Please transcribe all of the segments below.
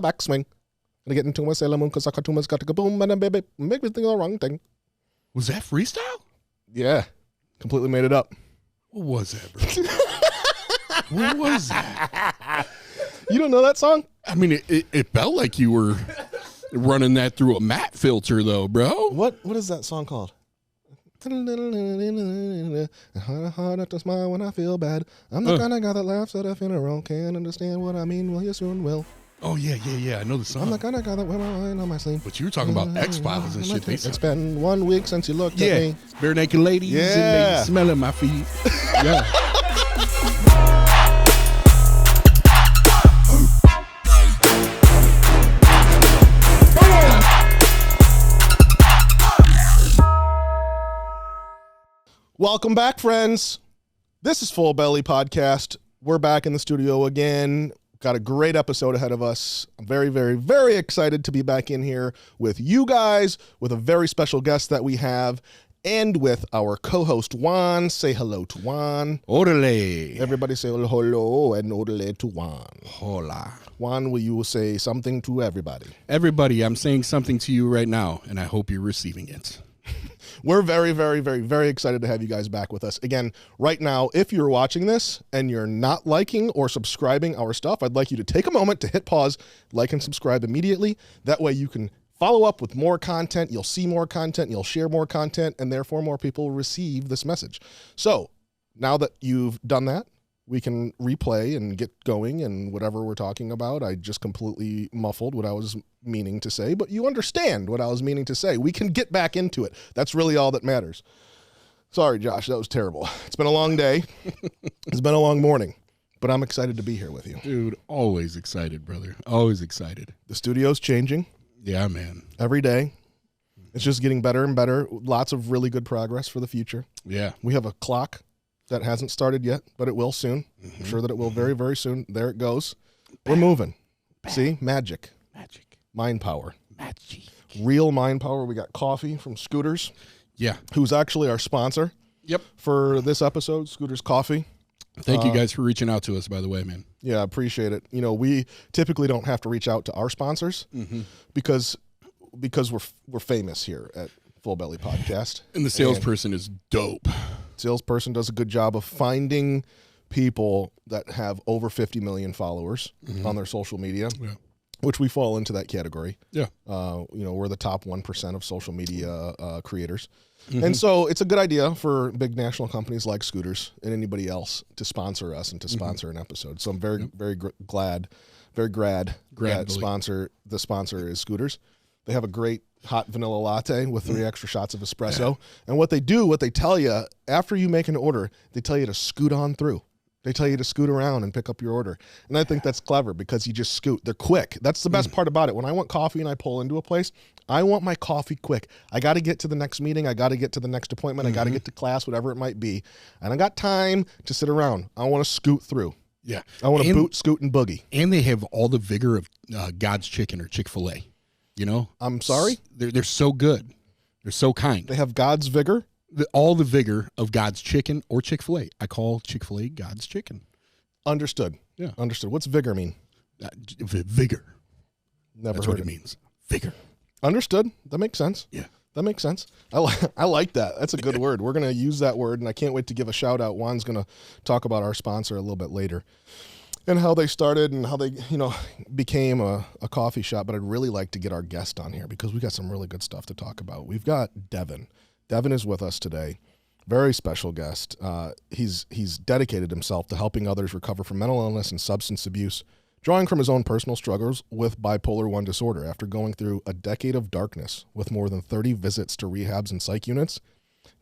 backswing. Gonna get into my Sailor Moon because Akatuma's got to go boom and then baby make me think of the wrong thing. Was that freestyle? Yeah, completely made it up. What was that, bro? What was that? You don't know that song? I mean, it felt like you were running that through a matte filter, though, bro. What is that song called? Hard not to smile when I feel bad. I'm the kind of guy that laughs at a funeral. Can't understand what I mean. Well, you soon will. Oh, yeah. I know the song. I'm the kind of guy that wear my mind on my sleeve. But you were talking about X-Files and shit. It's been 1 week since you looked at me. Bare naked ladies and they smelling my feet. Yeah. Welcome back, friends. This is Full Belly Podcast. We're back in the studio again. Got a great episode ahead of us. I'm very, very, very excited to be back in here with you guys, with a very special guest that we have, and with our co-host, Juan. Say hello to Juan. Orale. Everybody say hello and orale to Juan. Hola. Juan, will you say something to everybody? Everybody, I'm saying something to you right now, and I hope you're receiving it. We're very, very, very, very excited to have you guys back with us. Again, right now, if you're watching this and you're not liking or subscribing our stuff, I'd like you to take a moment to hit pause, like and subscribe immediately. That way you can follow up with more content, you'll see more content, you'll share more content, and therefore more people will receive this message. So now that you've done that, we can replay and get going and whatever we're talking about. I just completely muffled what I was meaning to say, but you understand what I was meaning to say. We can get back into it. That's really all that matters. Sorry, Josh, that was terrible. It's been a long day. It's been a long morning, but I'm excited to be here with you. Dude, always excited, brother. Always excited. The studio's changing. Yeah, man. Every day. It's just getting better and better. Lots of really good progress for the future. Yeah. We have a clock that hasn't started yet, but it will soon. I'm sure that it will very, very soon. There it goes. We're moving. See? Magic. Mind power. Magic. Real mind power. We got coffee from Scooters. Yeah. Who's actually our sponsor. Yep. For this episode, Scooters Coffee. Thank you guys for reaching out to us, by the way, man. Yeah, I appreciate it. You know, we typically don't have to reach out to our sponsors because we're famous here at Full Belly Podcast. And the salesperson is dope. Salesperson does a good job of finding people that have over 50 million followers on their social media, which we fall into that category. Yeah. We're the top 1% of social media creators. And so it's a good idea for big national companies like Scooters and anybody else to sponsor us and to sponsor an episode. So I'm very glad that the sponsor is Scooters. They have a great hot vanilla latte with 3 extra shots of espresso. And what they tell you, after you make an order, they tell you to scoot on through. They tell you to scoot around and pick up your order. And I think that's clever because you just scoot. They're quick. That's the best part about it. When I want coffee and I pull into a place, I want my coffee quick. I got to get to the next meeting. I got to get to the next appointment. I got to get to class, whatever it might be. And I got time to sit around. I want to scoot through. Yeah. I want to boot, scoot, and boogie. And they have all the vigor of God's Chicken or Chick-fil-A. You know? I'm sorry? They're so good. They're so kind. They have God's vigor? All the vigor of God's Chicken or Chick-fil-A. I call Chick-fil-A God's Chicken. Understood. Yeah. Understood. What's vigor mean? Vigor. Never That's heard what it means. Vigor. Understood. That makes sense. Yeah. That makes sense. I like that. That's a good word. We're going to use that word, and I can't wait to give a shout-out. Juan's going to talk about our sponsor a little bit later and how they started and how they, became a coffee shop. But I'd really like to get our guest on here because we got some really good stuff to talk about. We've got Devon. Devon is with us today. Very special guest. He's dedicated himself to helping others recover from mental illness and substance abuse, drawing from his own personal struggles with bipolar 1 disorder. After going through a decade of darkness with more than 30 visits to rehabs and psych units,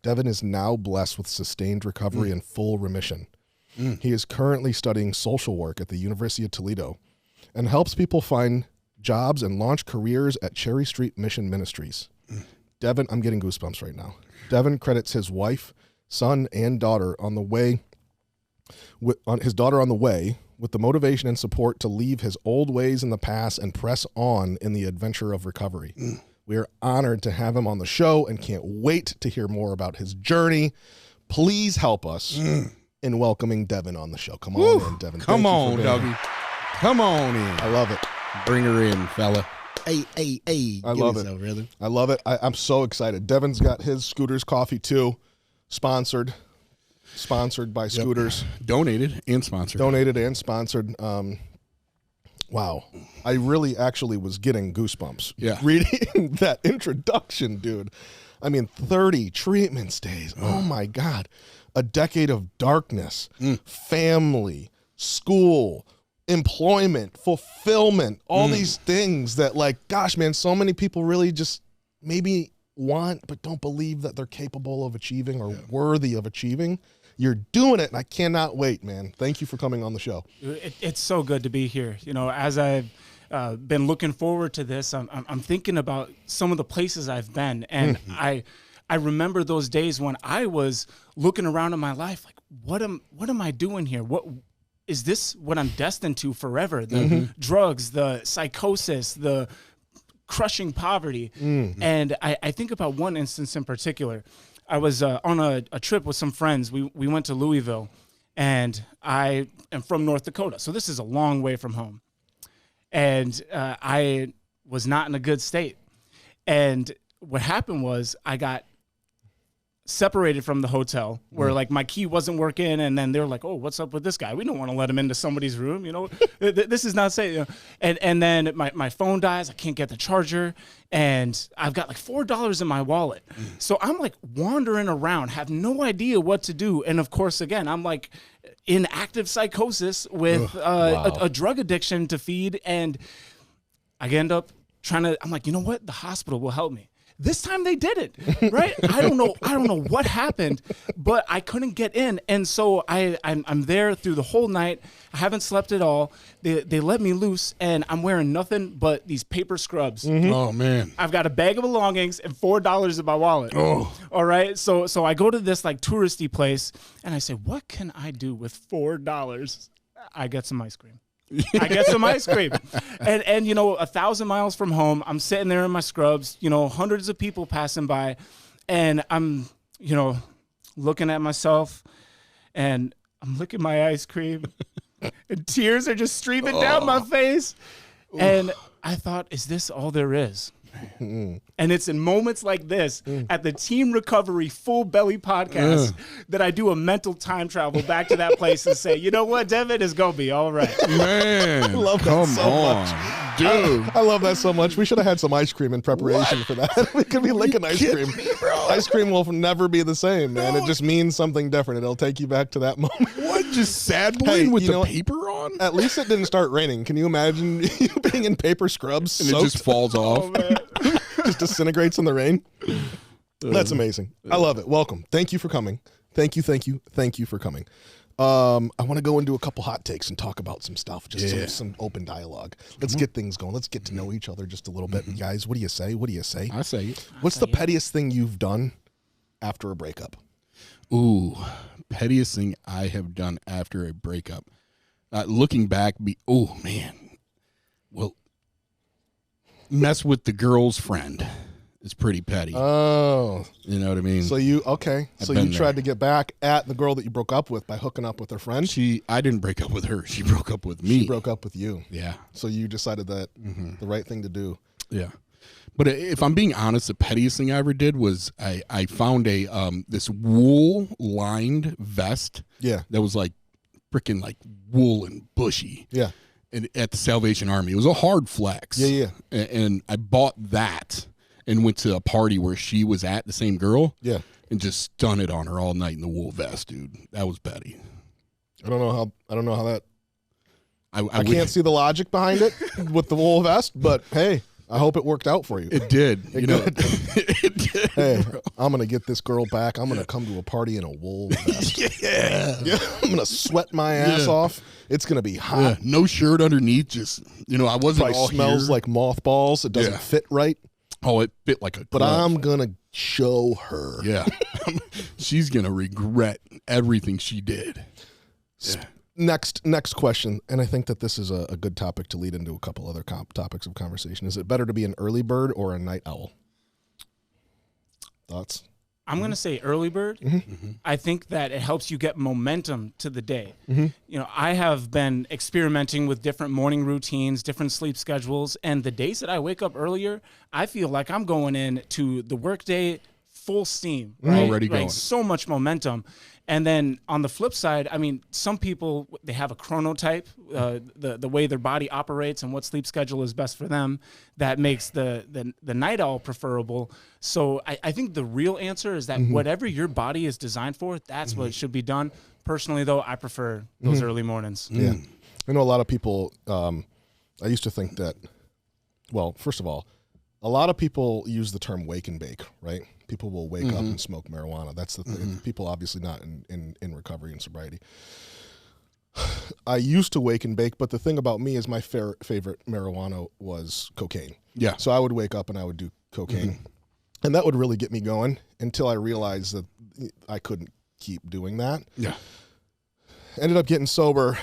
Devon is now blessed with sustained recovery and full remission. He is currently studying social work at the University of Toledo and helps people find jobs and launch careers at Cherry Street Mission Ministries. Devon, I'm getting goosebumps right now. Devon credits his wife, son, and daughter on the way with the motivation and support to leave his old ways in the past and press on in the adventure of recovery. We are honored to have him on the show and can't wait to hear more about his journey. Please help us in welcoming Devon on the show. Come on in, Devon. Come on, doggy. Come on in. I love it. Bring her in, fella. Hey. I love it. Brother. I love it. I'm so excited. Devon's got his Scooters coffee too, sponsored by Scooters. Donated and sponsored. Wow. I really actually was getting goosebumps reading that introduction, dude. I mean, 30 treatment stays. Oh my God. A decade of darkness, family, school, employment, fulfillment, all these things that, like, gosh, man, so many people really just maybe want but don't believe that they're capable of achieving or worthy of achieving. You're doing it, and I cannot wait, man. Thank you for coming on the show. It's so good to be here. You know, as I've been looking forward to this, I'm thinking about some of the places I've been, and I remember those days when I was looking around in my life, like, what am I doing here? What is this? What I'm destined to forever? The drugs, the psychosis, the crushing poverty, and I think about one instance in particular. I was on a trip with some friends. We went to Louisville, and I am from North Dakota, so this is a long way from home. And I was not in a good state. And what happened was I got separated from the hotel where like my key wasn't working, and then they were like, "Oh, what's up with this guy? We don't want to let him into somebody's room, you know. This is not safe." You know? And then my phone dies. I can't get the charger, and I've got like $4 in my wallet. So I'm like wandering around, have no idea what to do. And of course, again, I'm like in active psychosis with a drug addiction to feed, and I end up I'm like, you know what? The hospital will help me. This time they didn't, right? I don't know what happened, but I couldn't get in. And so I'm there through the whole night. I haven't slept at all. They let me loose, and I'm wearing nothing but these paper scrubs. Oh, man. I've got a bag of belongings and $4 in my wallet. Oh. All right. So I go to this like touristy place, and I say, what can I do with $4? I get some ice cream. And you know, 1,000 miles from home, I'm sitting there in my scrubs, you know, hundreds of people passing by, and I'm, you know, looking at myself, and I'm licking my ice cream, and tears are just streaming down my face. And I thought, is this all there is? And it's in moments like this at the Team Recovery Full Belly podcast that I do a mental time travel back to that place and say, you know what, Devon, is going to be all right. Man, I love that so much. Dude. I love that so much. We should have had some ice cream in preparation for that. We could be licking ice cream. Ice cream will never be the same, man. It just means something different. It'll take you back to that moment. What? Just sad boying with the paper on? At least it didn't start raining. Can you imagine you being in paper scrubs and it just falls off? Oh, man. Just disintegrates in the rain. That's amazing. I love it. Welcome. Thank you for coming. Thank you for coming. I want to go into a couple hot takes and talk about some stuff, just some open dialogue. Let's get things going. Let's get to know each other just a little bit. Guys, what do you say? I say it. What's the pettiest thing you've done after a breakup? Ooh, pettiest thing I have done after a breakup. Looking back, oh, man. Well, mess with the girl's friend is pretty petty. Oh. You know what I mean? So you tried to get back at the girl that you broke up with by hooking up with her friend? I didn't break up with her. She broke up with me. She broke up with you. Yeah. So you decided that the right thing to do. Yeah. But if I'm being honest, the pettiest thing I ever did was I found this wool lined vest. Yeah. That was like freaking like wool and bushy. Yeah. And at the Salvation Army. It was a hard flex. Yeah. And I bought that and went to a party where she was at, the same girl. Yeah. And just stunted on her all night in the wool vest, dude. That was petty. I don't know how that. I would, can't see the logic behind it with the wool vest, but hey, I hope it worked out for you. It did. It did. Hey, I'm going to get this girl back. I'm going to come to a party in a wool vest. Yeah. I'm going to sweat my ass off. It's going to be hot. Yeah. No shirt underneath. Just, I wasn't Probably all smells here. like mothballs. It doesn't fit right. Oh, it fit like a But glove. I'm going to show her. Yeah. She's going to regret everything she did. Yeah. Next question, and I think that this is a good topic to lead into a couple other topics of conversation. Is it better to be an early bird or a night owl? Thoughts? I'm going to say early bird. I think that it helps you get momentum to the day. You know, I have been experimenting with different morning routines, different sleep schedules, and the days that I wake up earlier, I feel like I'm going into the workday full steam, right? Already going. So much momentum. And then on the flip side, I mean, some people, they have a chronotype, the way their body operates and what sleep schedule is best for them. That makes the night owl preferable. So I think the real answer is that whatever your body is designed for, that's what should be done. Personally, though, I prefer those early mornings. Yeah. I know a lot of people, I used to think that, well, first of all, a lot of people use the term wake and bake, right? People will wake up and smoke marijuana. That's the thing. People obviously not in recovery and sobriety. I used to wake and bake, but the thing about me is my favorite marijuana was cocaine. Yeah. So I would wake up and I would do cocaine. And that would really get me going until I realized that I couldn't keep doing that. Yeah. Ended up getting sober.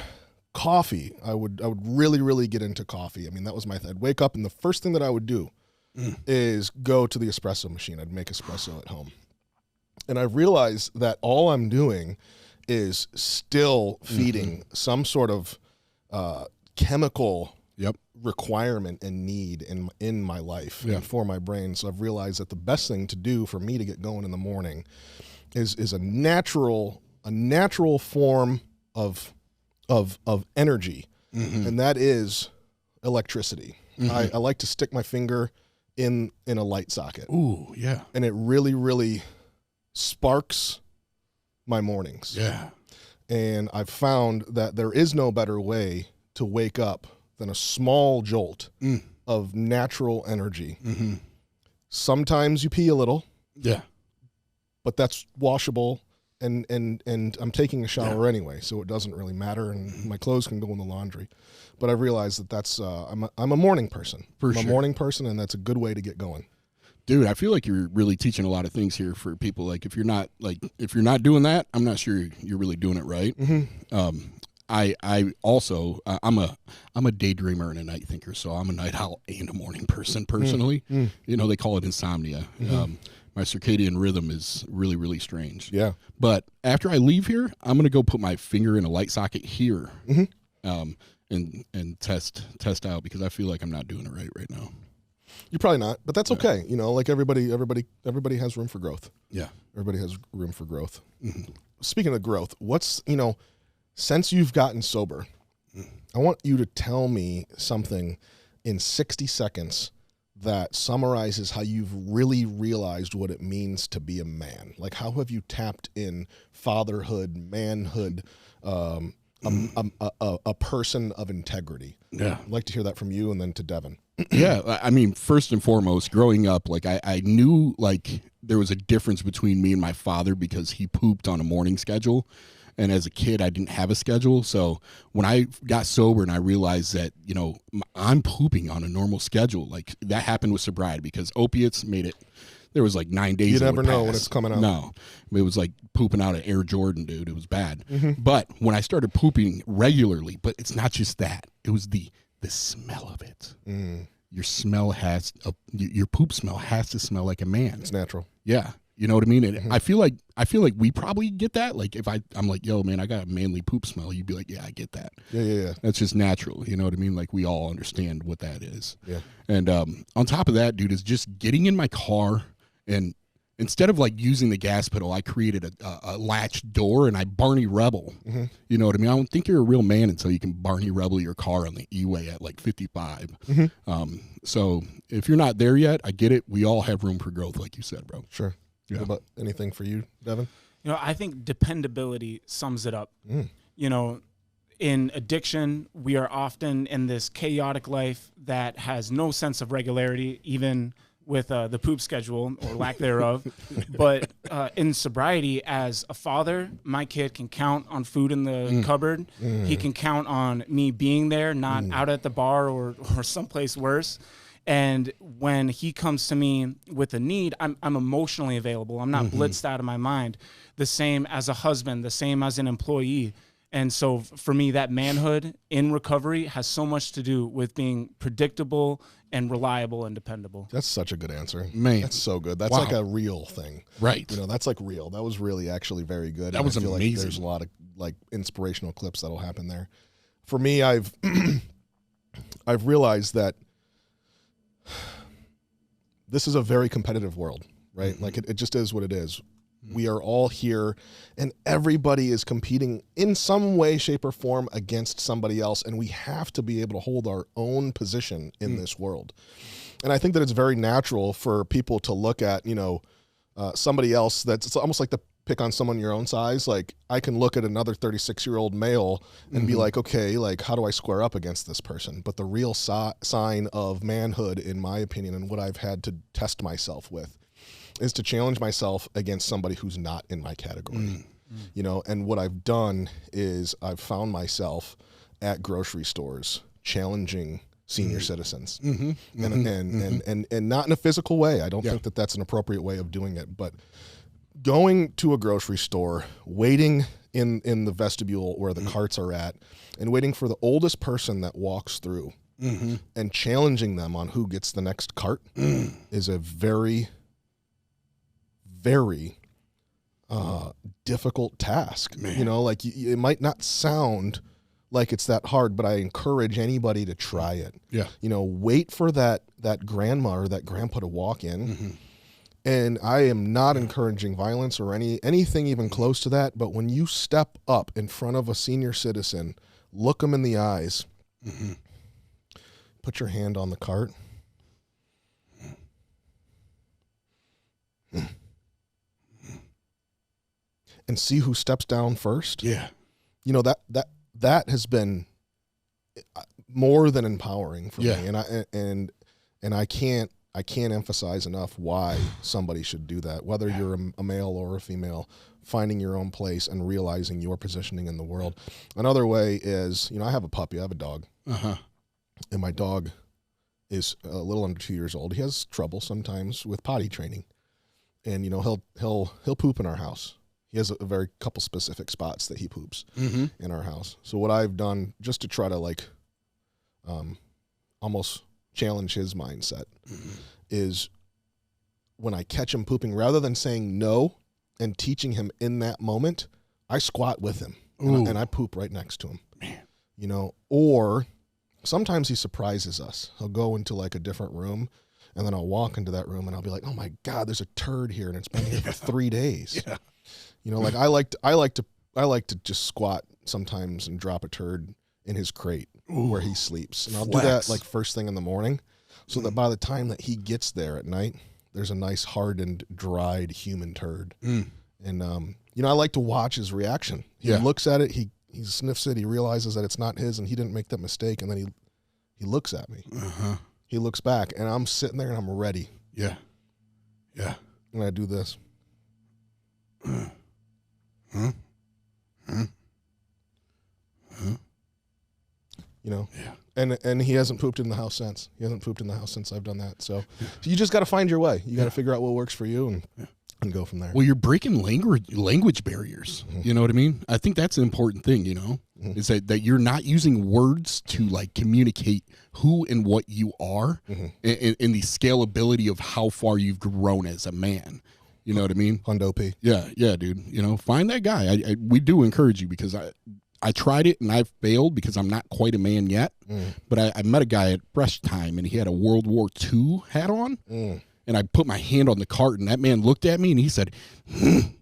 Coffee. I would really, really get into coffee. I mean, that was my thing. I'd wake up and the first thing that I would do is go to the espresso machine. I'd make espresso at home. And I realized that all I'm doing is still feeding some sort of chemical requirement and need in my life and for my brain. So I've realized that the best thing to do for me to get going in the morning is a natural form of energy, and that is electricity. I like to stick my finger in a light socket. Ooh, yeah. And it really, really sparks my mornings. Yeah. And I've found that there is no better way to wake up than a small jolt of natural energy. Sometimes you pee a little. Yeah. But that's washable. And I'm taking a shower anyway, so it doesn't really matter, and my clothes can go in the laundry. But I realized that that's I'm a morning person. I'm a morning person, and that's a good way to get going. Dude, I feel like you're really teaching a lot of things here for people. Like if you're not doing that, I'm not sure you're really doing it right. I also I'm a daydreamer and a night thinker, so I'm a night owl and a morning person personally. You know, they call it insomnia. My circadian rhythm is really, really strange. Yeah. But after I leave here, I'm going to go put my finger in a light socket here and test out, because I feel like I'm not doing it right now. You're probably not, but that's okay. You know, like everybody has room for growth. Yeah. Everybody has room for growth. Speaking of growth, since you've gotten sober, I want you to tell me something in 60 seconds that summarizes how you've really realized what it means to be a man. Like, how have you tapped in fatherhood, manhood, a person of integrity? Yeah. I'd like to hear that from you, and then to Devon. Yeah, I mean, first and foremost, growing up, like I knew like there was a difference between me and my father because he pooped on a morning schedule. And as a kid, I didn't have a schedule. So when I got sober and I realized that, I'm pooping on a normal schedule, like that happened with sobriety, because opiates made it, there was like 9 days. You never know when it's coming out. No, it was like pooping out of Air Jordan, dude. It was bad. But when I started pooping regularly, but it's not just that, it was the smell of it. Your smell your poop smell has to smell like a man. It's natural. Yeah. You know what I mean? And I feel like we probably get that. Like if I'm like, yo, man, I got a manly poop smell, you'd be like, yeah, I get that. Yeah. That's just natural. You know what I mean? Like we all understand what that is. Yeah. And on top of that, dude, is just getting in my car, and instead of like using the gas pedal, I created a latch door, and I Barney Rebel. You know what I mean? I don't think you're a real man until you can Barney Rebel your car on the E-way at like 55. So if you're not there yet, I get it. We all have room for growth, like you said, bro. Sure. Yeah. What about anything for you, Devon? I think dependability sums it up. In addiction, we are often in this chaotic life that has no sense of regularity, even with the poop schedule or lack thereof. But in sobriety, as a father, my kid can count on food in the cupboard. He can count on me being there, not out at the bar or someplace worse. And when he comes to me with a need, I'm emotionally available. I'm not blitzed out of my mind. The same as a husband, the same as an employee. And so for me, that manhood in recovery has so much to do with being predictable and reliable and dependable. That's such a good answer. Man. That's so good. That's Wow. like a real thing. Right. You know, that's like real. That was really actually very good. That And was I feel amazing. Like there's a lot of like inspirational clips that'll happen there. For me, I've realized that this is a very competitive world, right? Like it just is what it is. We are all here and everybody is competing in some way, shape, or form against somebody else. And we have to be able to hold our own position in this world. And I think that it's very natural for people to look at, you know, somebody else that's it's almost like to pick on someone your own size. Like I can look at another 36-year-old male and be like, okay, like how do I square up against this person? But the real sign of manhood, in my opinion, and what I've had to test myself with, is to challenge myself against somebody who's not in my category. You know, and what I've done is I've found myself at grocery stores challenging senior citizens, and not in a physical way. I don't think that that's an appropriate way of doing it, but going to a grocery store, waiting in the vestibule where the carts are at, and waiting for the oldest person that walks through, and challenging them on who gets the next cart is a very, very difficult task. Man. You know, like it might not sound like it's that hard, but I encourage anybody to try it. Yeah. You know, wait for that grandma or that grandpa to walk in. And I am not encouraging violence or anything even close to that. But when you step up in front of a senior citizen, look them in the eyes, put your hand on the cart, and see who steps down first. Yeah. You know, that has been more than empowering for me. And I can't emphasize enough why somebody should do that, whether you're a male or a female, finding your own place and realizing your positioning in the world. Another way is, you know, I have a puppy, I have a dog, and my dog is a little under 2 years old. He has trouble sometimes with potty training, and, you know, he'll poop in our house. He has a very couple specific spots that he poops in our house. So what I've done just to try to like, almost challenge his mindset is when I catch him pooping, rather than saying no and teaching him in that moment, I squat with him and I poop right next to him. Man. You know, or sometimes he surprises us. He'll go into like a different room, and then I'll walk into that room and I'll be like, oh my God, there's a turd here and it's been here for 3 days. Yeah. You know, like I like to just squat sometimes and drop a turd in his crate where he sleeps. And I'll do that like first thing in the morning, so that by the time that he gets there at night, there's a nice hardened, dried human turd. And, you know, I like to watch his reaction. He looks at it, he sniffs it, he realizes that it's not his and he didn't make that mistake. And then he looks at me. He looks back, and I'm sitting there and I'm ready. Yeah. Yeah. And I do this. You know, and he hasn't pooped in the house since. He hasn't pooped in the house since I've done that. So you just got to find your way. You got to figure out what works for you and go from there. Well, you're breaking language barriers. You know what I mean? I think that's an important thing, you know, is that you're not using words to like communicate who and what you are and the scalability of how far you've grown as a man. You know what I mean? Hundo P. Yeah, dude. You know, find that guy. We do encourage you, because I tried it and I've failed because I'm not quite a man yet. But I met a guy at breast time, and he had a World War II hat on. And I put my hand on the cart, and that man looked at me and he said, and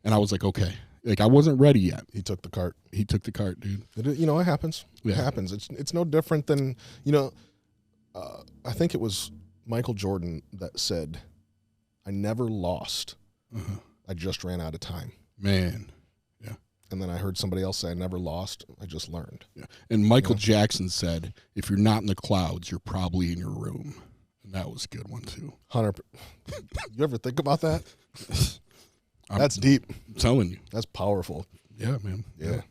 I was like, okay. Like, I wasn't ready yet. He took the cart. He took the cart, dude. You know, it happens. It happens. It's no different than, you know, I think it was Michael Jordan that said, I never lost. I just ran out of time. Man. Yeah. And then I heard somebody else say, I never lost. I just learned. Yeah. And Michael Jackson said, if you're not in the clouds, you're probably in your room. And that was a good one, too. 100%. You ever think about that? That's deep. I'm telling you. That's powerful. Yeah, man. Yeah.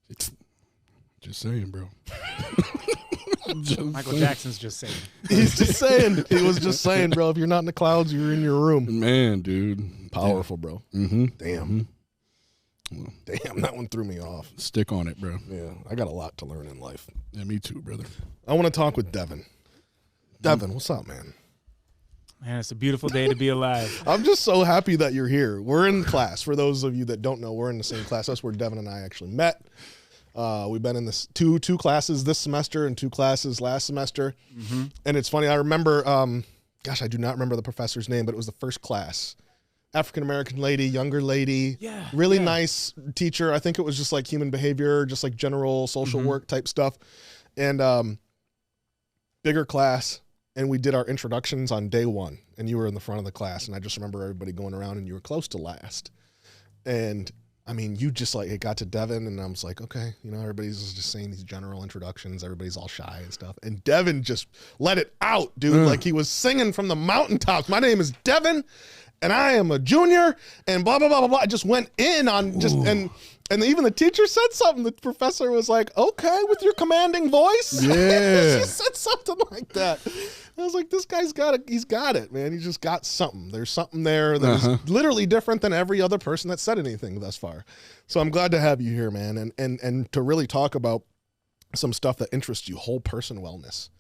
It's just saying, bro. Michael Jackson's just saying. He's just saying. He was just saying, bro, if you're not in the clouds, you're in your room. Man, dude. Powerful, bro. Damn. Damn, that one threw me off. Stick on it, bro. Yeah, I got a lot to learn in life. Yeah, me too, brother. I want to talk with Devon. Devon, what's up, man? Man, it's a beautiful day to be alive. I'm just so happy that you're here. We're in class. For those of you that don't know, we're in the same class. That's where Devon and I actually met. We've been in this two classes this semester and 2 classes last semester. Mm-hmm. And it's funny. I remember, I do not remember the professor's name, but it was the first class. African-American lady, younger lady, really nice teacher. I think it was just like human behavior, just like general social work type stuff. And bigger class. And we did our introductions on day 1, and you were in the front of the class. And I just remember everybody going around, and you were close to last. And I mean, you just like, it got to Devon, and I was like, okay, everybody's just saying these general introductions. Everybody's all shy and stuff. And Devon just let it out, dude. Like he was singing from the mountaintops. My name is Devon, and I am a junior, and blah, blah, blah, blah, blah. I just went in on just, and even the teacher said something. The professor was like, okay, with your commanding voice. Yeah. She said something like that. I was like, this guy's got it. He's got it, man. He just got something. There's something there that is literally different than every other person that said anything thus far. So I'm glad to have you here, man, and to really talk about some stuff that interests you, whole person wellness.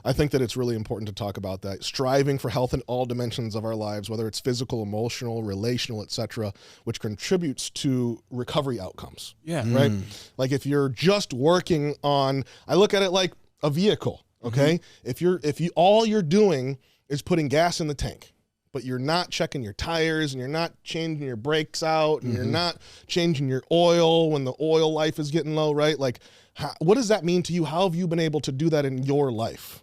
I think that it's really important to talk about that. Striving for health in all dimensions of our lives, whether it's physical, emotional, relational, etc., which contributes to recovery outcomes. Yeah. Right? Like if you're just working on, I look at it like a vehicle, okay? If you all you're doing is putting gas in the tank, but you're not checking your tires and you're not changing your brakes out and you're not changing your oil when the oil life is getting low, right? Like, what does that mean to you? How have you been able to do that in your life?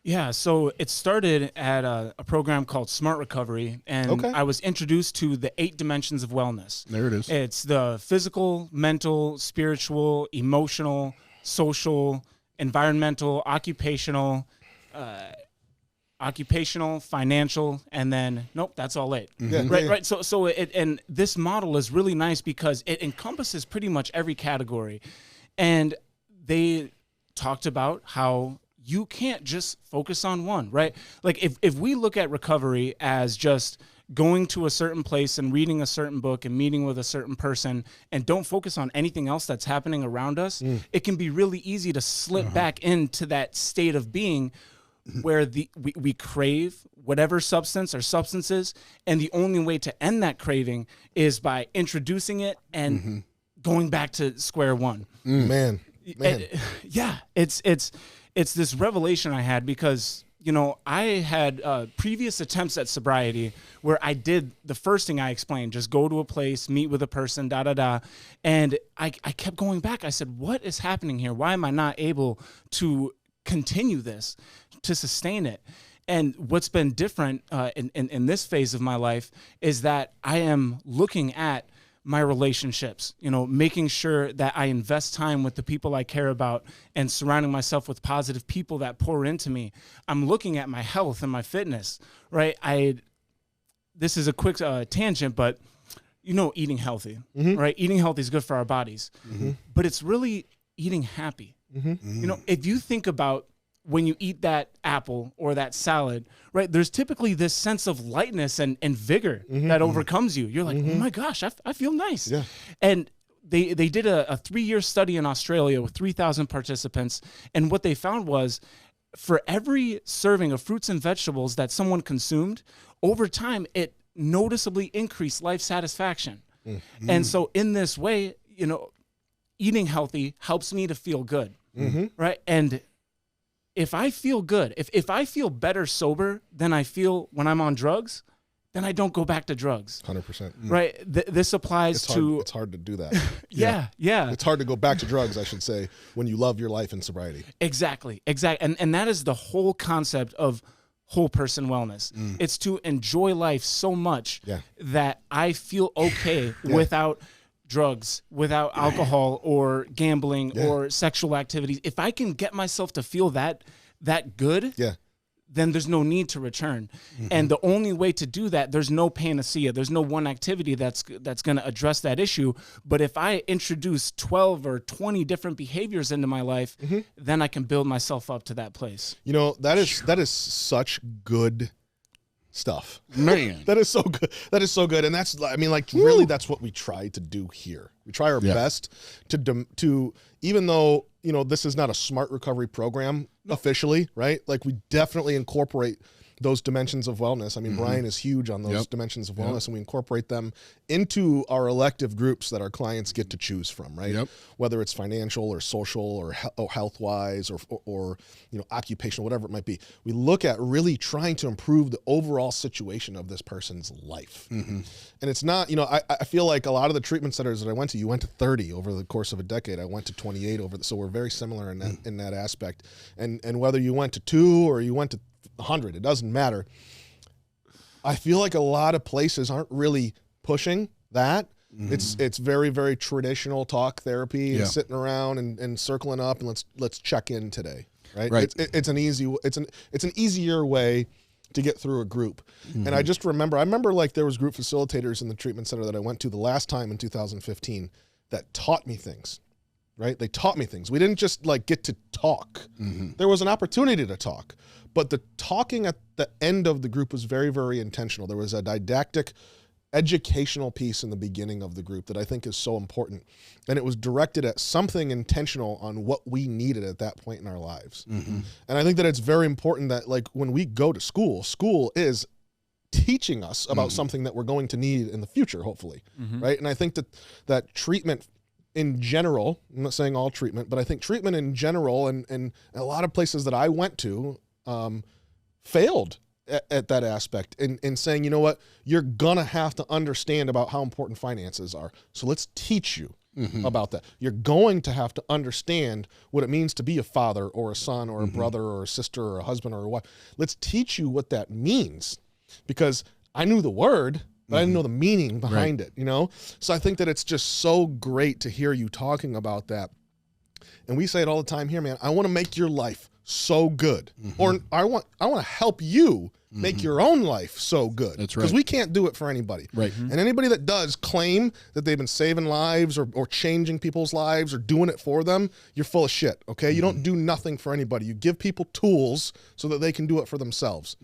Yeah, so it started at a program called Smart Recovery, and I was introduced to the 8 dimensions of wellness. There it is. It's the physical, mental, spiritual, emotional, social, environmental, occupational, financial, and then that's all 8. Right. So and this model is really nice because it encompasses pretty much every category, and they talked about how you can't just focus on one, right? Like if we look at recovery as just going to a certain place and reading a certain book and meeting with a certain person and don't focus on anything else that's happening around us, it can be really easy to slip back into that state of being where we crave whatever substance or substances, and the only way to end that craving is by introducing it and going back to square one. Man. It's this revelation I had because I had previous attempts at sobriety where I did the first thing I explained, just go to a place, meet with a person, and I kept going back. I said, what is happening here? Why am I not able to continue this, to sustain it? And what's been different in this phase of my life is that I am looking at my relationships, making sure that I invest time with the people I care about and surrounding myself with positive people that pour into me. I'm looking at my health and my fitness, right? This is a quick tangent, but eating healthy, right? Eating healthy is good for our bodies, but it's really eating happy. If you think about when you eat that apple or that salad, right, there's typically this sense of lightness and vigor that overcomes you. You're like, oh my gosh, I feel nice. Yeah. And they did a 3-year study in Australia with 3,000 participants. And what they found was for every serving of fruits and vegetables that someone consumed, over time, it noticeably increased life satisfaction. And so in this way, eating healthy helps me to feel good, right? And if I feel good, if I feel better sober than I feel when I'm on drugs, then I don't go back to drugs. 100%. Right? This applies to... It's hard to do that. Yeah. It's hard to go back to drugs, I should say, when you love your life in sobriety. Exactly. And that is the whole concept of whole person wellness. It's to enjoy life so much that I feel okay without drugs, without alcohol or gambling or sexual activities. If I can get myself to feel that good, then there's no need to return. And the only way to do that, there's no panacea. There's no one activity that's going to address that issue. But if I introduce 12 or 20 different behaviors into my life, then I can build myself up to that place. That is such good stuff. Man. That is so good. That is so good. And that's, I mean, like, really, that's what we try to do here. We try our best to, even though, you know, this is not a smart recovery program officially, right? Like, we definitely incorporate those dimensions of wellness. I mean, Brian is huge on those dimensions of wellness, and we incorporate them into our elective groups that our clients get to choose from, right? Whether it's financial or social or health-wise or you know, occupational, whatever it might be. We look at really trying to improve the overall situation of this person's life. And it's not, you know, I feel like a lot of the treatment centers that I went to, you went to 30 over the course of a decade. I went to 28 so we're very similar in that aspect. And whether you went to 2 or you went to 100, it doesn't matter. I feel like a lot of places aren't really pushing that. It's very, very traditional talk therapy and sitting around and circling up and let's check in today, right? It's an easier way to get through a group. And I remember like there was group facilitators in the treatment center that I went to the last time in 2015 that taught me things. Right? They taught me things. We didn't just like get to talk. There was an opportunity to talk, but the talking at the end of the group was very, very intentional. There was a didactic, educational piece in the beginning of the group that I think is so important. And it was directed at something intentional on what we needed at that point in our lives. And I think that it's very important that, like, when we go to school is teaching us about something that we're going to need in the future, hopefully. Right? And I think that treatment in general, I'm not saying all treatment, but I think treatment in general and a lot of places that I went to failed at that aspect in saying, you know what, you're gonna have to understand about how important finances are. So let's teach you about that. You're going to have to understand what it means to be a father or a son or a brother or a sister or a husband or a wife. Let's teach you what that means, because I knew the word, but I didn't know the meaning behind it, you know? So I think that it's just so great to hear you talking about that. And we say it all the time here, man. I want to make your life so good. Or I want to help you make your own life so good. That's right. Because we can't do it for anybody. Right. And anybody that does claim that they've been saving lives or changing people's lives or doing it for them, you're full of shit, okay? You don't do nothing for anybody. You give people tools so that they can do it for themselves.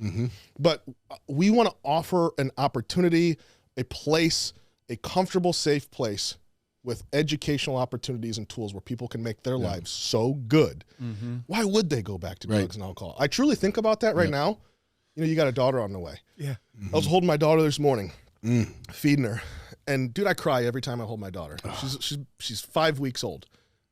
But we want to offer an opportunity, a place, a comfortable, safe place with educational opportunities and tools where people can make their lives so good. Why would they go back to drugs and alcohol? I truly think about that right now. You know, you got a daughter on the way. I was holding my daughter this morning, feeding her. And dude, I cry every time I hold my daughter. She's 5 weeks old.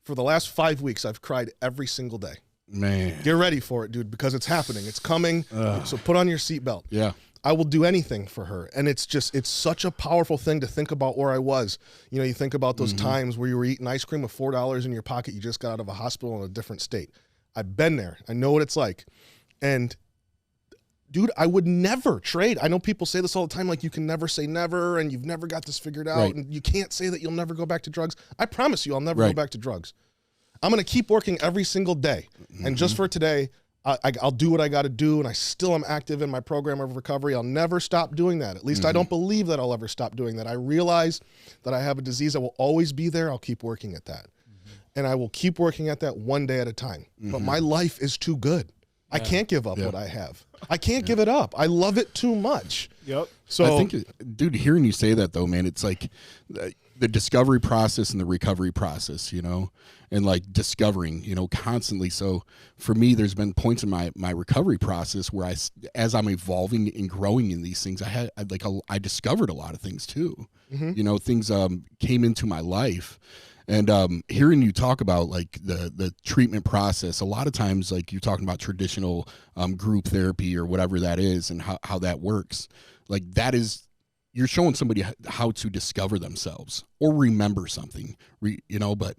For the last 5 weeks, I've cried every single day. Man. Get ready for it, dude, because it's happening. It's coming. So put on your seatbelt. Yeah. I will do anything for her. And it's such a powerful thing to think about where I was. You know, you think about those times where you were eating ice cream with $4 in your pocket. You just got out of a hospital in a different state. I've been there. I know what it's like. And dude, I would never trade. I know people say this all the time, like you can never say never and you've never got this figured out and you can't say that you'll never go back to drugs. I promise you I'll never go back to drugs. I'm going to keep working every single day. And just for today, I'll do what I got to do, and I still am active in my program of recovery. I'll never stop doing that. At least I don't believe that I'll ever stop doing that. I realize that I have a disease that will always be there. I'll keep working at that. And I will keep working at that one day at a time. But my life is too good. I can't give up what I have. I can't give it up. I love it too much. So I think, dude, hearing you say that though, man, it's like the discovery process and the recovery process, you know, and like discovering, you know, constantly. So for me, there's been points in my recovery process where as I'm evolving and growing in these things, I discovered a lot of things too. You know, things came into my life. And hearing you talk about like the treatment process, a lot of times like you're talking about traditional group therapy or whatever that is and how that works. Like that is, you're showing somebody how to discover themselves or remember something, you know, but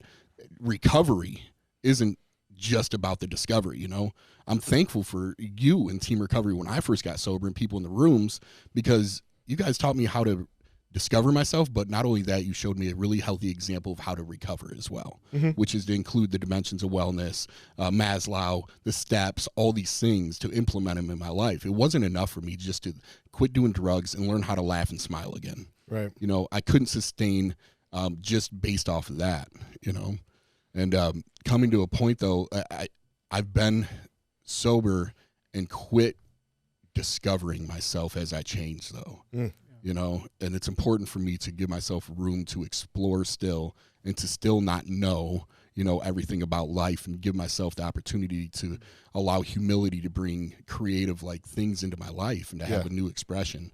recovery isn't just about the discovery, you know. I'm thankful for you and Team Recovery when I first got sober and people in the rooms, because you guys taught me how to discover myself, but not only that, you showed me a really healthy example of how to recover as well, which is to include the dimensions of wellness, Maslow, the steps, all these things to implement them in my life. It wasn't enough for me just to quit doing drugs and learn how to laugh and smile again. Right. You know, I couldn't sustain just based off of that, you know. And coming to a point though, I've been sober and quit discovering myself as I change, though. You know, and it's important for me to give myself room to explore still, and to still not know, you know, everything about life, and give myself the opportunity to allow humility to bring creative like things into my life and to have a new expression,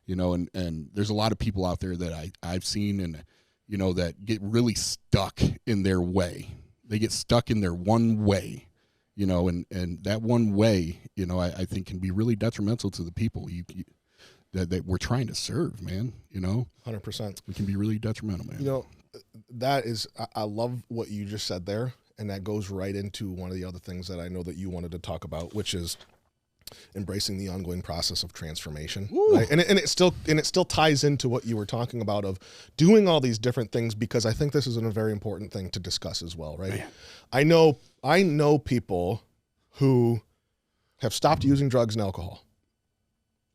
you know, and there's a lot of people out there that I've seen, and, you know, that get really stuck in their way. They get stuck in their one way, you know, and that one way, you know, I think can be really detrimental to the people that we're trying to serve, man. You know, 100%. It can be really detrimental, man. You know, that is, I love what you just said there, and that goes right into one of the other things that I know that you wanted to talk about, which is embracing the ongoing process of transformation. Right? And it still ties into what you were talking about of doing all these different things, because I think this is a very important thing to discuss as well, right? Man. I know people who have stopped using drugs and alcohol,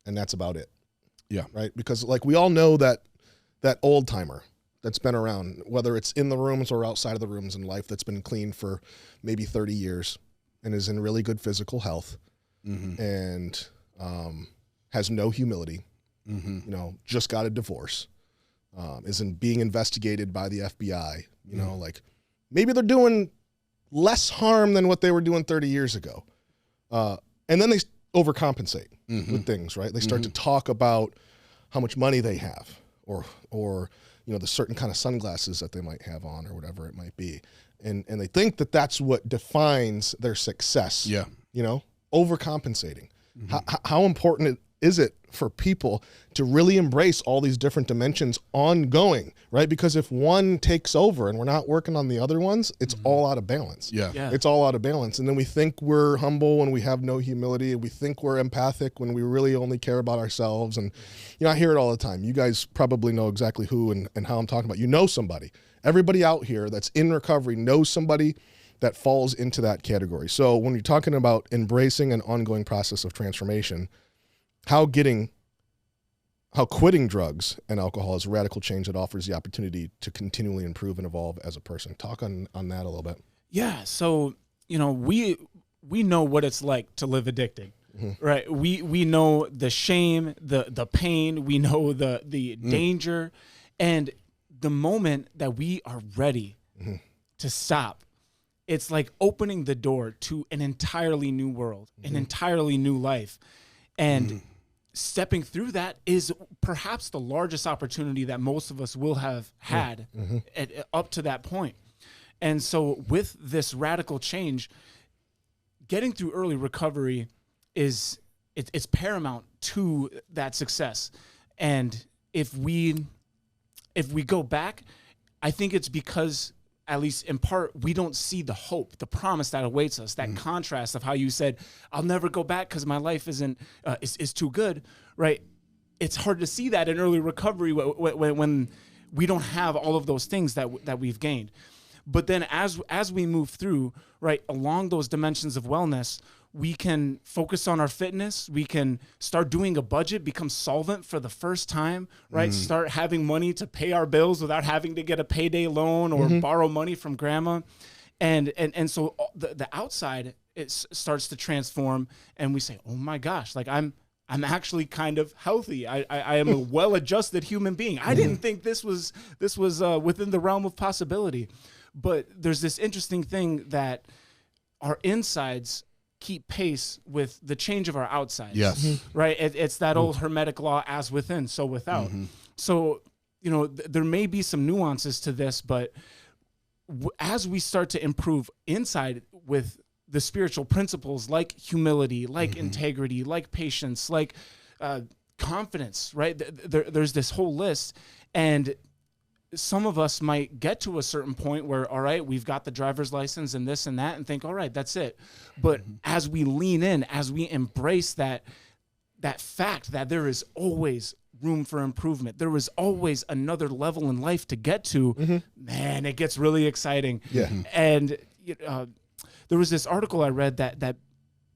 and that's about it. Yeah. Right. Because like we all know that old timer that's been around, whether it's in the rooms or outside of the rooms in life, that's been clean for maybe 30 years and is in really good physical health, and has no humility, you know, just got a divorce, isn't being investigated by the FBI, you know, like maybe they're doing less harm than what they were doing 30 years ago. And then they overcompensate with things, right? They start to talk about how much money they have, or you know, the certain kind of sunglasses that they might have on, or whatever it might be, and they think that that's what defines their success. Yeah, you know, overcompensating. How important is it for people to really embrace all these different dimensions ongoing, right? Because if one takes over and we're not working on the other ones, it's all out of balance. Yeah. It's all out of balance. And then we think we're humble when we have no humility, and we think we're empathic when we really only care about ourselves. And, you know, I hear it all the time. You guys probably know exactly who and how I'm talking about. You know somebody. Everybody out here that's in recovery knows somebody that falls into that category. So when you're talking about embracing an ongoing process of transformation, how quitting drugs and alcohol is a radical change that offers the opportunity to continually improve and evolve as a person. Talk on that a little bit. Yeah. So, you know, we know what it's like to live addicted, right? We know the shame, the pain, we know the danger, and the moment that we are ready to stop, it's like opening the door to an entirely new world, an entirely new life. And stepping through that is perhaps the largest opportunity that most of us will have had up to that point. And so with this radical change, getting through early recovery it's paramount to that success. And if we go back, I think it's because, at least in part, we don't see the hope, the promise that awaits us, that contrast of how you said, I'll never go back because my life is too good, right? It's hard to see that in early recovery when we don't have all of those things that we've gained. But then as we move through, right, along those dimensions of wellness, we can focus on our fitness. We can start doing a budget, become solvent for the first time, right? Start having money to pay our bills without having to get a payday loan or borrow money from grandma. And so the outside, it starts to transform, and we say, oh my gosh, like I'm actually kind of healthy. I am a well-adjusted human being. I didn't think this was within the realm of possibility. But there's this interesting thing that our insides keep pace with the change of our outsides. Yes. Right? It's that old Hermetic law, as within, so without. So, you know, there may be some nuances to this, but as we start to improve inside with the spiritual principles like humility, like integrity, like patience, like confidence, right? There's this whole list. And some of us might get to a certain point where, all right, we've got the driver's license and this and that, and think, all right, that's it. But as we lean in, as we embrace that fact that there is always room for improvement, there is always another level in life to get to, man, it gets really exciting. Yeah. And there was this article I read that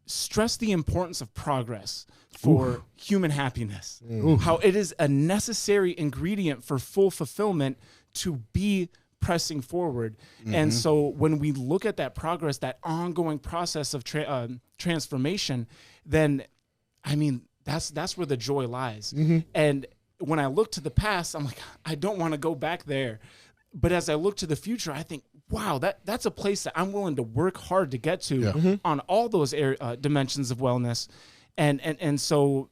stressed the importance of progress for human happiness, how it is a necessary ingredient for full fulfillment to be pressing forward. And so when we look at that progress, that ongoing process of transformation, then, I mean, that's where the joy lies. Mm-hmm. And when I look to the past, I'm like, I don't want to go back there. But as I look to the future, I think, wow, that's a place that I'm willing to work hard to get to on all those dimensions of wellness. And so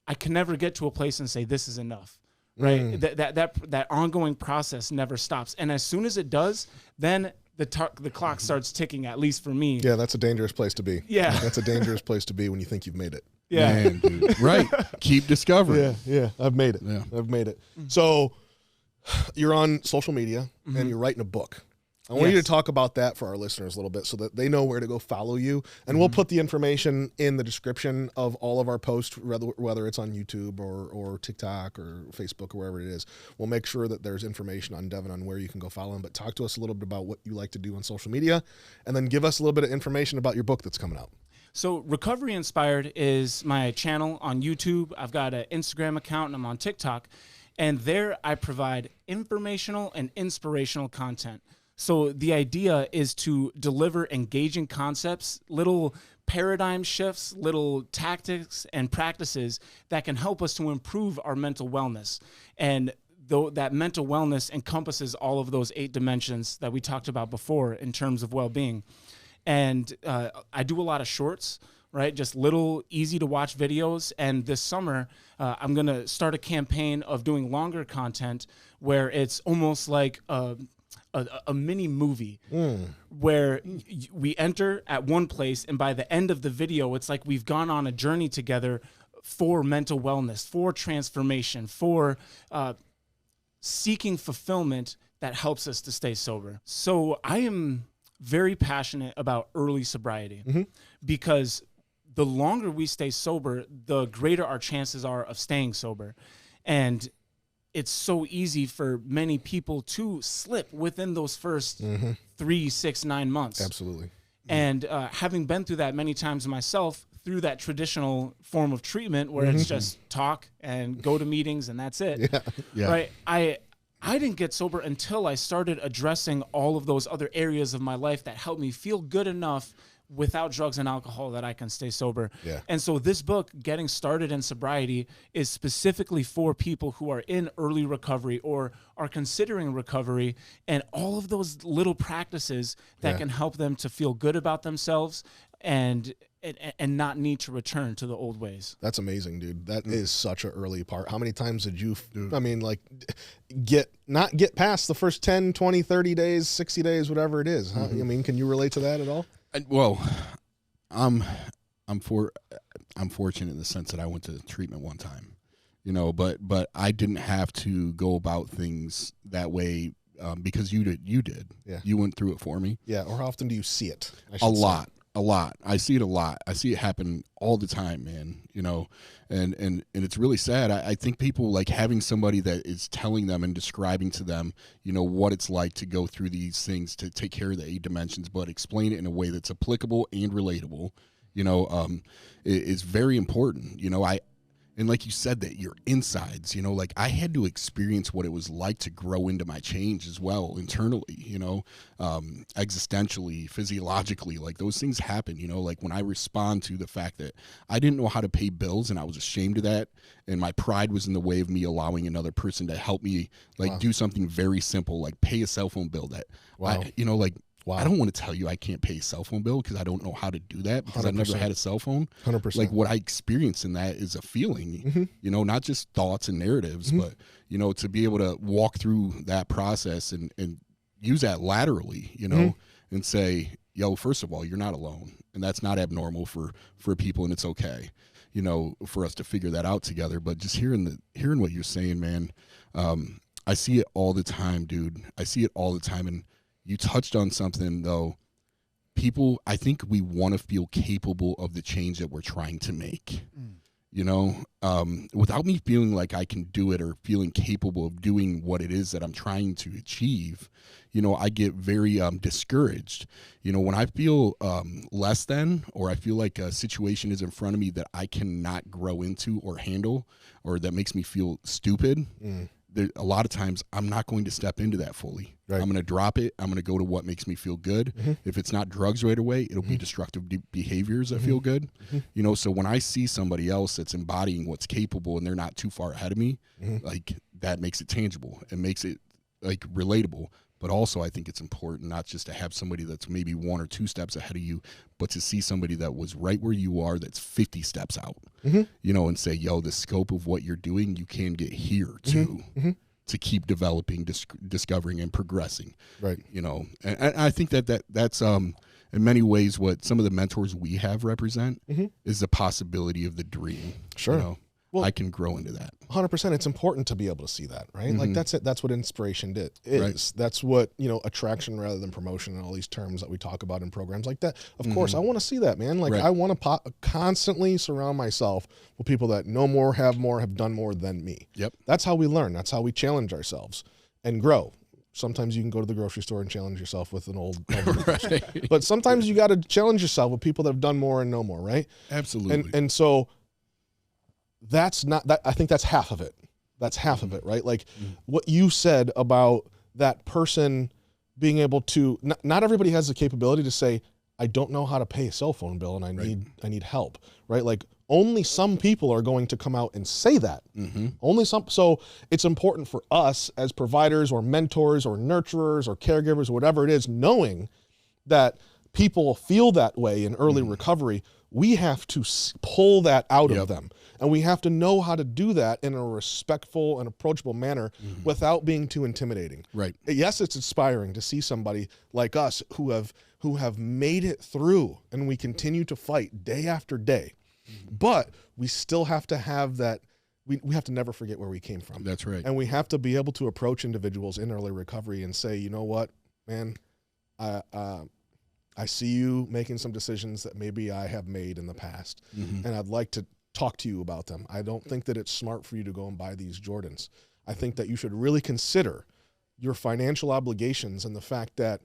I can never get to a place and say, this is enough, right? That ongoing process never stops. And as soon as it does, then the clock starts ticking, at least for me. Yeah, that's a dangerous place to be. Yeah. That's a dangerous place to be when you think you've made it. Yeah. Man, dude. Right. Keep discovering. Yeah, I've made it. Yeah. I've made it. So you're on social media and you're writing a book. I want you to talk about that for our listeners a little bit so that they know where to go follow you. And we'll put the information in the description of all of our posts, whether it's on YouTube or TikTok or Facebook or wherever it is. We'll make sure that there's information on Devon on where you can go follow him. But talk to us a little bit about what you like to do on social media, and then give us a little bit of information about your book that's coming out. So Recovery Inspired is my channel on YouTube. I've got an Instagram account, and I'm on TikTok. And there I provide informational and inspirational content. So the idea is to deliver engaging concepts, little paradigm shifts, little tactics and practices that can help us to improve our mental wellness. And though that mental wellness encompasses all of those 8 dimensions that we talked about before in terms of well-being. And I do a lot of shorts, right? Just little easy to watch videos. And this summer, I'm going to start a campaign of doing longer content where it's almost like a mini movie where we enter at one place, and by the end of the video, it's like we've gone on a journey together for mental wellness, for transformation, for seeking fulfillment that helps us to stay sober. So I am very passionate about early sobriety because the longer we stay sober, the greater our chances are of staying sober. And it's so easy for many people to slip within those first 3, 6, 9 months. Absolutely. And having been through that many times myself, through that traditional form of treatment where it's just talk and go to meetings and that's it, right? I didn't get sober until I started addressing all of those other areas of my life that helped me feel good enough without drugs and alcohol that I can stay sober. Yeah. And so this book, Getting Started in Sobriety, is specifically for people who are in early recovery or are considering recovery, and all of those little practices that can help them to feel good about themselves and not need to return to the old ways. That's amazing, dude. That is such an early part. How many times did you, I mean, like, not get past the first 10, 20, 30 days, 60 days, whatever it is? Huh? I mean, can you relate to that at all? Well, I'm fortunate in the sense that I went to treatment one time, you know, but I didn't have to go about things that way because you did. Yeah. You went through it for me. Yeah. Or how often do you see it? A lot. I see it a lot. I see it happen all the time, man, you know, and it's really sad. I think people like having somebody that is telling them and describing to them, you know, what it's like to go through these things to take care of the 8 dimensions, but explain it in a way that's applicable and relatable, you know, is very important. You know, and like you said, that your insides, you know, like I had to experience what it was like to grow into my change as well internally, you know, existentially, physiologically, like those things happen, you know, like when I respond to the fact that I didn't know how to pay bills and I was ashamed of that. And my pride was in the way of me allowing another person to help me like do something very simple, like pay a cell phone bill that, you know, like, I don't want to tell you I can't pay a cell phone bill because I don't know how to do that because I've never had a cell phone. 100%. Like what I experience in that is a feeling, you know, not just thoughts and narratives, but, you know, to be able to walk through that process and use that laterally, you know, and say, yo, first of all, you're not alone. And that's not abnormal for people, and it's okay, you know, for us to figure that out together. But just hearing what you're saying, man, I see it all the time, dude. I see it all the time. And you touched on something, though. People, I think we want to feel capable of the change that we're trying to make, you know, without me feeling like I can do it or feeling capable of doing what it is that I'm trying to achieve. You know, I get very discouraged. You know, when I feel less than, or I feel like a situation is in front of me that I cannot grow into or handle, or that makes me feel stupid, a lot of times I'm not going to step into that fully. Right. I'm going to drop it. I'm going to go to what makes me feel good. If it's not drugs right away, it'll be destructive behaviors that feel good. You know, so when I see somebody else that's embodying what's capable and they're not too far ahead of me, like that makes it tangible. It makes it like relatable. But also I think it's important not just to have somebody that's maybe 1 or 2 steps ahead of you, but to see somebody that was right where you are that's 50 steps out, you know, and say, yo, the scope of what you're doing, you can get here too, to keep developing, discovering and progressing. Right. You know, and I think that's in many ways what some of the mentors we have represent is the possibility of the dream. Sure. You know, Well, I can grow into that. 100%. It's important to be able to see that, right? Like that's it. That's what inspiration is. Right. That's what, you know, attraction rather than promotion and all these terms that we talk about in programs like that. Of course, I want to see that, man. Like Right. I want to constantly surround myself with people that know more, have done more than me. Yep. That's how we learn. That's how we challenge ourselves and grow. Sometimes you can go to the grocery store and challenge yourself with an old person. Right. But sometimes you got to challenge yourself with people that have done more and know more, right? Absolutely. And so that's not that. I think that's half of it. That's half of it, right? Like what you said about that person being able to. Not everybody has the capability to say, "I don't know how to pay a cell phone bill, and I need help." Right? Like only some people are going to come out and say that. Only some. So it's important for us as providers or mentors or nurturers or caregivers, or whatever it is, knowing that people feel that way in early recovery. We have to pull that out of them. And we have to know how to do that in a respectful and approachable manner without being too intimidating. Right. Yes, it's inspiring to see somebody like us who have made it through, and we continue to fight day after day. But we still have to have that. We have to never forget where we came from. That's right. And we have to be able to approach individuals in early recovery and say, you know what, man, I see you making some decisions that maybe I have made in the past, and I'd like to talk to you about them. I don't think that it's smart for you to go and buy these Jordans. I think that you should really consider your financial obligations and the fact that,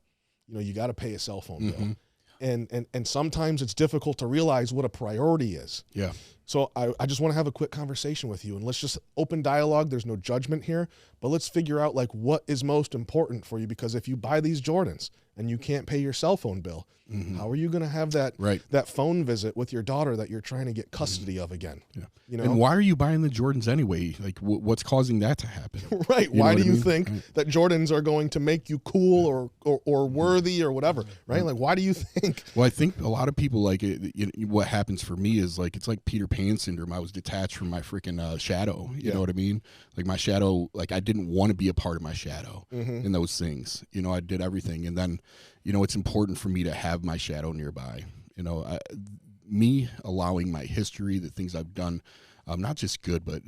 you know, you got to pay a cell phone bill. And sometimes it's difficult to realize what a priority is. Yeah. So I just want to have a quick conversation with you, and let's just open dialogue. There's no judgment here, but let's figure out like what is most important for you, because if you buy these Jordans and you can't pay your cell phone bill, how are you going to have that that phone visit with your daughter that you're trying to get custody of again? Yeah. You know? And why are you buying the Jordans anyway? Like what's causing that to happen? Right. Why do you think that Jordans are going to make you cool or worthy or whatever? Right. Like, why do you think? Well, I think a lot of people like it. You know, what happens for me is like, it's like Peter Pan syndrome. I was detached from my freaking shadow. You know what I mean? Like my shadow, like I didn't want to be a part of my shadow in those things. You know, I did everything. And then, you know, it's important for me to have my shadow nearby. You know, me allowing my history, the things I've done, not just good, but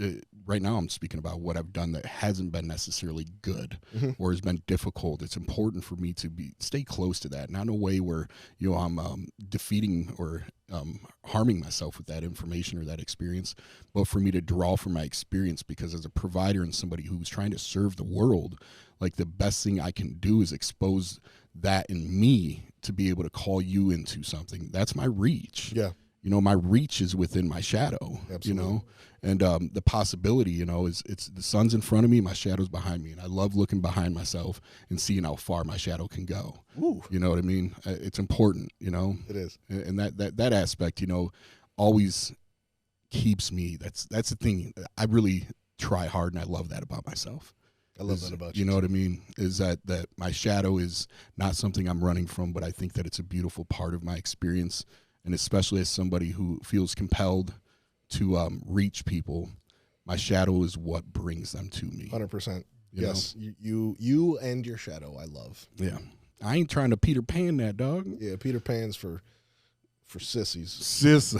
right now I'm speaking about what I've done that hasn't been necessarily good or has been difficult. It's important for me to stay close to that, not in a way where, you know, I'm defeating or harming myself with that information or that experience, but for me to draw from my experience, because as a provider and somebody who's trying to serve the world, like the best thing I can do is expose that in me to be able to call you into something. That's my reach. Yeah. You know, my reach is within my shadow. Absolutely. You know, and the possibility, you know, is it's the sun's in front of me, my shadow's behind me, and I love looking behind myself and seeing how far my shadow can go. Ooh. You know what I mean? It's important. You know, It is. and that aspect, you know, always keeps me. That's the thing. I really try hard, and I love that about myself. I love that about you. You know what I mean? Is that my shadow is not something I'm running from, but I think that it's a beautiful part of my experience. And especially as somebody who feels compelled to reach people, my shadow is what brings them to me. 100%. You Yes. You and your shadow, I love. Yeah. I ain't trying to Peter Pan that, dog. Yeah, Peter Pan's for sissies. Sis.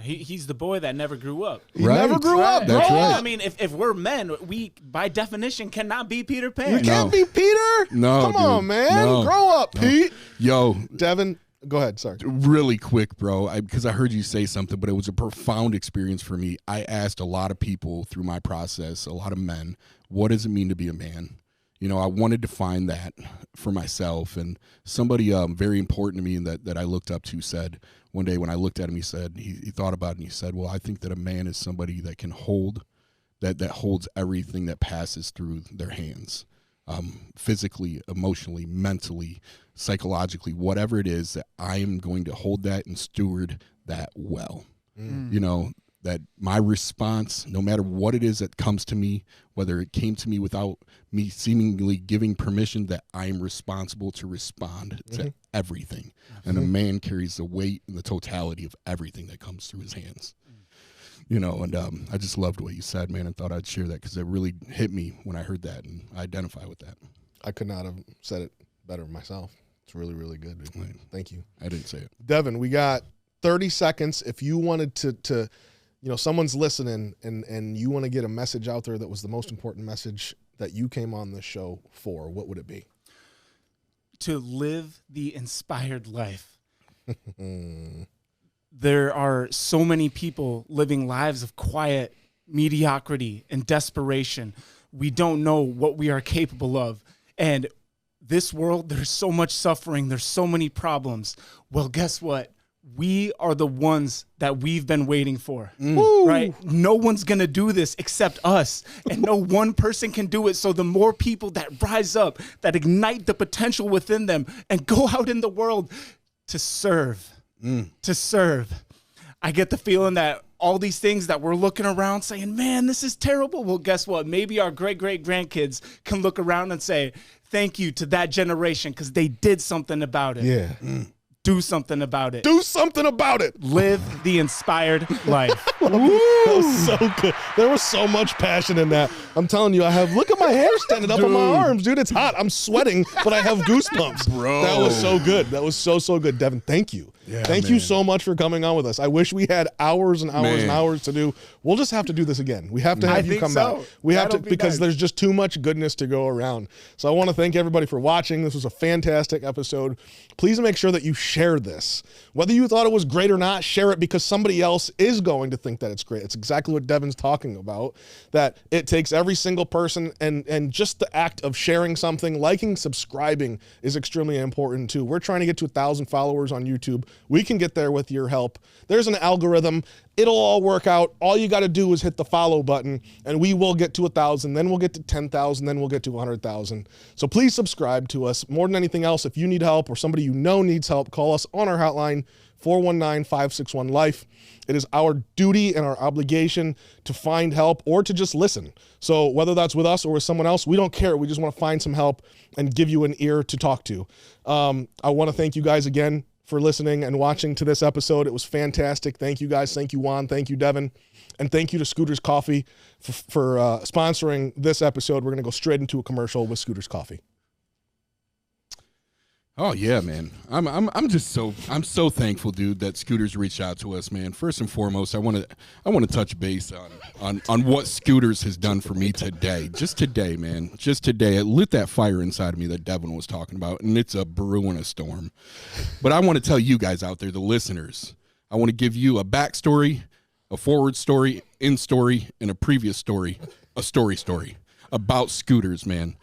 He's the boy that never grew up. He Right. never grew up, bro. That's right. I mean, if we're men, we by definition cannot be Peter Pan. You can't be Peter? No, Come on, dude. man. No. Grow up, Pete. Yo, Devon, go ahead. Sorry. really quick, bro, because I heard you say something, but it was a profound experience for me. I asked a lot of people through my process, a lot of men, what does it mean to be a man? You know, I wanted to find that for myself. And somebody very important to me and that I looked up to said, one day when I looked at him, he said, he thought about it and he said, well, I think that a man is somebody that can hold, that holds everything that passes through their hands, physically, emotionally, mentally, psychologically, whatever it is, that I am going to hold that and steward that well. You know, that my response, no matter what it is that comes to me, whether it came to me without me seemingly giving permission, that I am responsible to respond to everything. And a man carries the weight and the totality of everything that comes through his hands. You know, and I just loved what you said, man, and thought I'd share that because it really hit me when I heard that, and I identify with that. I could not have said it better myself. It's really, really good. Dude. Thank you. I didn't say it. Devon, we got 30 seconds. If you wanted to you know, someone's listening and you want to get a message out there that was the most important message that you came on this show for, what would it be? To live the inspired life. There are so many people living lives of quiet mediocrity and desperation. We don't know what we are capable of. And this world, there's so much suffering. There's so many problems. Well, guess what? We are the ones that we've been waiting for, right? No one's going to do this except us, and no one person can do it. So the more people that rise up, that ignite the potential within them and go out in the world to serve, I get the feeling that all these things that we're looking around saying, man, this is terrible. Well, guess what? Maybe our great-great-grandkids can look around and say, thank you to that generation because they did something about it. Yeah. Do something about it. Do something about it. Live the inspired life. That was so good. There was so much passion in that. I'm telling you, look at my hair standing up on my arms, dude. It's hot. I'm sweating, but I have goosebumps. Bro. That was so good. That was so good. Devon, thank you. Yeah, thank you so much for coming on with us. I wish we had hours and hours and hours to do. We'll just have to do this again. We have to have you come back. We have to, because there's just too much goodness to go around. So I want to thank everybody for watching. This was a fantastic episode. Please make sure that you share this. Whether you thought it was great or not, share it because somebody else is going to think that it's great. It's exactly what Devon's talking about, that it takes every single person and just the act of sharing something, liking, subscribing is extremely important too. We're trying to get to 1,000 followers on YouTube. We can get there with your help. There's an algorithm. It'll all work out. All you got to do is hit the follow button and we will get to 1,000. Then we'll get to 10,000. Then we'll get to 100,000. So please subscribe to us. More than anything else, if you need help or somebody you know needs help, call us on our hotline, 419-561-LIFE. It is our duty and our obligation to find help or to just listen. So whether that's with us or with someone else, we don't care. We just want to find some help and give you an ear to talk to. I want to thank you guys again for listening and watching to this episode. It was fantastic. Thank you guys. Thank you, Juan. Thank you, Devon. And thank you to Scooter's Coffee for sponsoring this episode. We're going to go straight into a commercial with Scooter's Coffee. Oh yeah, man. I'm so thankful, dude, that Scooters reached out to us, man. First and foremost, I want to touch base on what Scooters has done for me today. Just today, man. Just today. It lit that fire inside of me that Devon was talking about, and it's a brewing a storm. But I want to tell you guys out there, the listeners, I want to give you a backstory, a forward story, in story, and a previous story, a story about Scooters, man.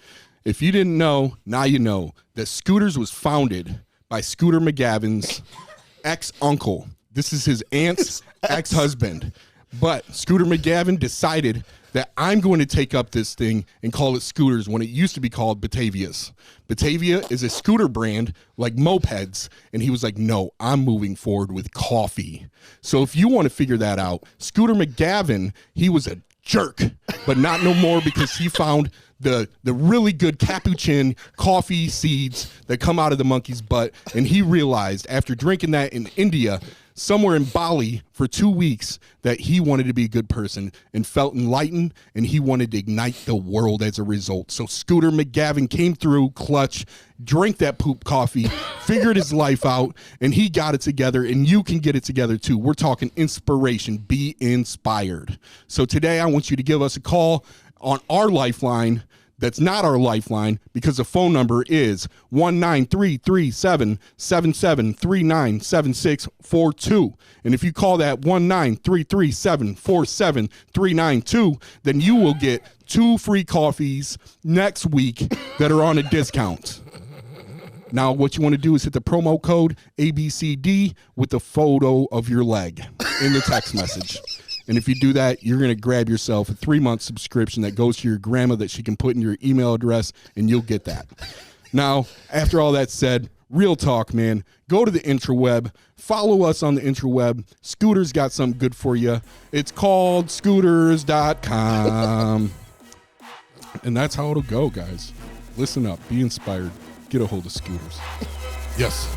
If you didn't know, now you know that Scooters was founded by Scooter McGavin's ex-uncle. This is his aunt's ex-husband. But Scooter McGavin decided that I'm going to take up this thing and call it Scooters when it used to be called Batavia's. Batavia is a scooter brand like mopeds, and he was like, no, I'm moving forward with coffee. So if you want to figure that out, Scooter McGavin, he was a jerk, but not no more because he found the really good capuchin coffee seeds that come out of the monkey's butt, and he realized after drinking that in India, somewhere in Bali for 2 weeks, that he wanted to be a good person and felt enlightened, and he wanted to ignite the world as a result. So Scooter McGavin came through clutch, drank that poop coffee, figured his life out, and he got it together, and you can get it together too. We're talking inspiration. Be inspired. So today I want you to give us a call on our lifeline. That's not our lifeline because the phone number is 1-933-7739-7642. And if you call that 1-933-747-392, then you will get 2 free coffees next week that are on a discount. Now, what you want to do is hit the promo code ABCD with the photo of your leg in the text message. And if you do that, you're going to grab yourself a 3-month subscription that goes to your grandma that she can put in your email address, and you'll get that. Now, after all that said, real talk, man. Go to the intraweb. Follow us on the intraweb. Scooter's got something good for you. It's called scooters.com. And that's how it'll go, guys. Listen up. Be inspired. Get a hold of Scooters. Yes.